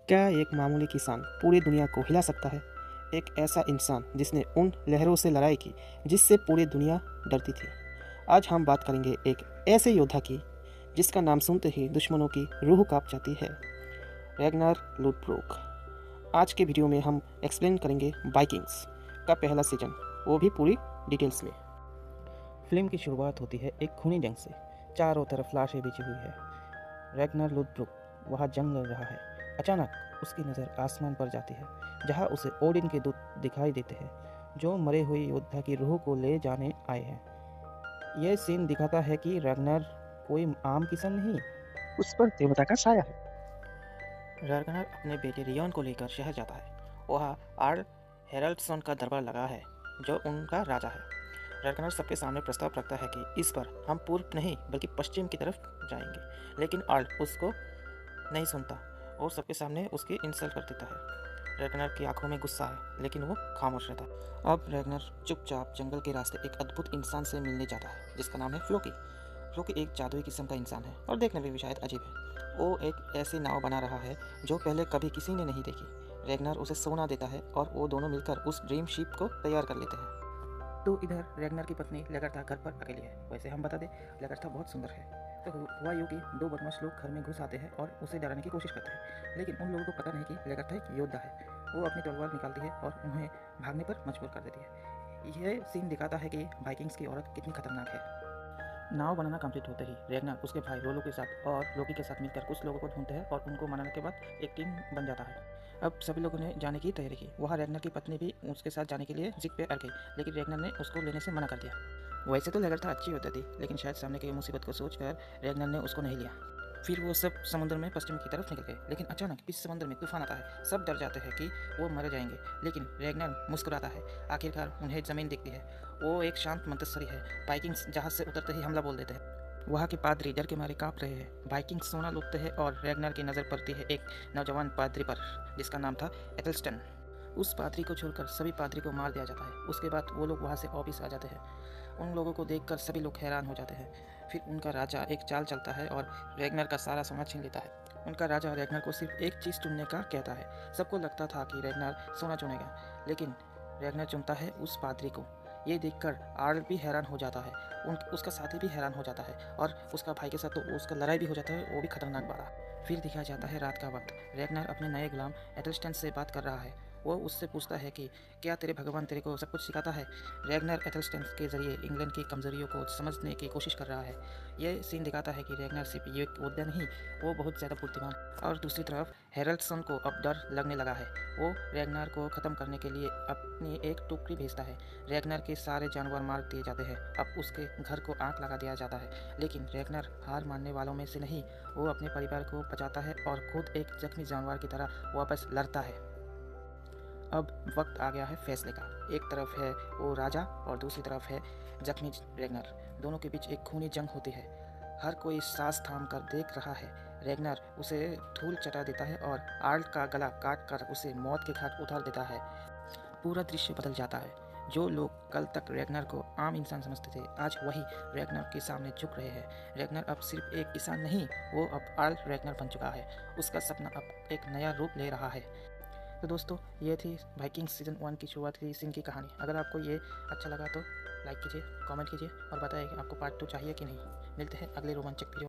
क्या एक मामूली किसान पूरी दुनिया को हिला सकता है? एक ऐसा इंसान जिसने उन लहरों से लड़ाई की जिससे पूरी दुनिया डरती थी। आज हम बात करेंगे एक ऐसे योद्धा की जिसका नाम सुनते ही दुश्मनों की रूह कांप जाती है, रैग्नार लोथब्रोक। आज के वीडियो में हम एक्सप्लेन करेंगे वाइकिंग्स का पहला सीजन, वो भी पूरी डिटेल्स में। फिल्म की शुरुआत होती है एक खूनी जंग से। चारों तरफ लाशें बिछी हुई है। रैग्नार लोथब्रोक वहाँ जंग लड़ रहा है। अचानक उसकी नज़र आसमान पर जाती है, जहाँ उसे ओडिन के दूत दिखाई देते हैं, जो मरे हुए योद्धा की रूह को ले जाने आए हैं। यह सीन दिखाता है कि रैग्नार कोई आम किसान नहीं, उस पर देवता का साया है। रैग्नार अपने बेटे रियोन को लेकर शहर जाता है। वहाँ आर्ल हेराल्डसन का दरबार लगा है, जो उनका राजा है। रैग्नार सबके सामने प्रस्ताव रखता है कि इस बार हम पूर्व नहीं बल्कि पश्चिम की तरफ जाएंगे, लेकिन आर्ल उसको नहीं सुनता और सबके सामने उसकी इंसल्ट कर देता है। रैग्नार की आंखों में गुस्सा है, लेकिन वो खामोश रहता है। अब रैग्नार चुपचाप जंगल के रास्ते एक अद्भुत इंसान से मिलने जाता है, जिसका नाम है फ्लोकी। फ्लोकी एक जादुई किस्म का इंसान है और देखने में भी शायद अजीब है। वो एक ऐसी नाव बना रहा है जो पहले कभी किसी ने नहीं देखी। रैग्नार उसे सोना देता है और वो दोनों मिलकर उस ड्रीम शिप को तैयार कर लेते हैं। तो इधर रैग्नार की पत्नी लेगर्था घर पर अकेली है। वैसे हम बता दें, लेगर्था बहुत सुंदर है। तो हुआ यूँ कि दो बदमाश लोग घर में घुस आते हैं और उसे डराने की कोशिश करते हैं, लेकिन उन लोगों को पता नहीं कि लेगर्था एक योद्धा है। वो अपनी तलवार निकालती है और उन्हें भागने पर मजबूर कर देती है। यह सीन दिखाता है कि वाइकिंग्स की औरत कितनी खतरनाक है। नाव बनाना कंप्लीट होते ही रैग्नार उसके भाई रोलो के साथ और लोकी के साथ मिलकर कुछ लोगों को ढूंढते हैं और उनको मनाने के बाद एक टीम बन जाता है। अब सभी लोगों ने जाने की तैयारी की। वहाँ रैग्नार की पत्नी भी उसके साथ जाने के लिए जिद पे अड़ गई, लेकिन रैग्नार ने उसको लेने से मना कर दिया। वैसे तो लेगर्था अच्छी होती थी, लेकिन शायद सामने की मुसीबत को सोचकर रैग्नार ने उसको नहीं लिया। फिर वो सब समुद्र में पश्चिम की तरफ निकल गए, लेकिन अचानक इस समुद्र में तूफान आता है। सब डर जाते हैं कि वो मर जाएंगे, लेकिन रैग्नार मुस्कुराता है। आखिरकार उन्हें जमीन दिखती है। वो एक शांत मंतस्सरी है। वाइकिंग्स जहाज से उतरते ही हमला बोल देते हैं। वहाँ के पादरी डर के मारे कांप रहे हैं। वाइकिंग्स सोना लूटते हैं और रैग्नार की नज़र पड़ती है एक नौजवान पादरी पर, जिसका नाम था एथेल्स्टन। उस पादरी को छोड़कर सभी पादरी को मार दिया जाता है। उसके बाद वो लोग वहाँ से वापिस आ जाते हैं। उन लोगों को देखकर सभी लोग हैरान हो जाते हैं। फिर उनका राजा एक चाल चलता है और रैग्नार का सारा सोना छीन लेता है। उनका राजा रैग्नार को सिर्फ एक चीज़ चुनने का कहता है। सबको लगता था कि रैग्नार सोना चुनेगा, लेकिन रैग्नार चुनता है उस पादरी को। ये देखकर आर्ल भी हैरान हो जाता है। उसका साथी भी हैरान हो जाता है और उसका भाई के साथ तो उसका लड़ाई भी हो जाता है। वो भी खतरनाक वाला। फिर दिखाया जाता है रात का वक्त। रैग्नार अपने नए गुलाम एथेल्स्टन से बात कर रहा है। वो उससे पूछता है कि क्या तेरे भगवान तेरे को सब कुछ सिखाता है। रैग्नार एथेल्स्टन के जरिए इंग्लैंड की कमजोरियों को समझने की कोशिश कर रहा है। यह सीन दिखाता है कि रैग्नार सिर्फ ये योद्धा नहीं, वो बहुत ज़्यादा बुद्धिमान। और दूसरी तरफ हेरल्डसन को अब डर लगने लगा है। वो रैग्नार को ख़त्म करने के लिए अपनी एक टुकड़ी भेजता है। रैग्नार के सारे जानवर मार दिए जाते हैं। अब उसके घर को आग लगा दिया जाता है, लेकिन रैग्नार हार मानने वालों में से नहीं। वो अपने परिवार को बचाता है और खुद एक जख्मी जानवर की तरह वापस लड़ता है। अब वक्त आ गया है फैसले का। एक तरफ है वो राजा और दूसरी तरफ है जख्मी रैग्नार। दोनों के बीच एक खूनी जंग होती है। हर कोई सांस थाम कर देख रहा है। रैग्नार उसे धूल चटा देता है और आर्ल का गला काट कर उसे मौत के घाट उतार देता है। पूरा दृश्य बदल जाता है। जो लोग कल तक रैग्नार को आम इंसान समझते थे, आज वही रैग्नार के सामने झुक रहे हैं। रैग्नार अब सिर्फ एक किसान नहीं, वो अब आर्ल रैग्नार बन चुका है। उसका सपना अब एक नया रूप ले रहा है। तो दोस्तों, ये थी वाइकिंग्स सीजन 1 की शुरुआत की सीन की कहानी। अगर आपको ये अच्छा लगा तो लाइक कीजिए, कमेंट कीजिए और बताइए कि आपको पार्ट 2 चाहिए कि नहीं। मिलते हैं अगले रोमांचक वीडियो।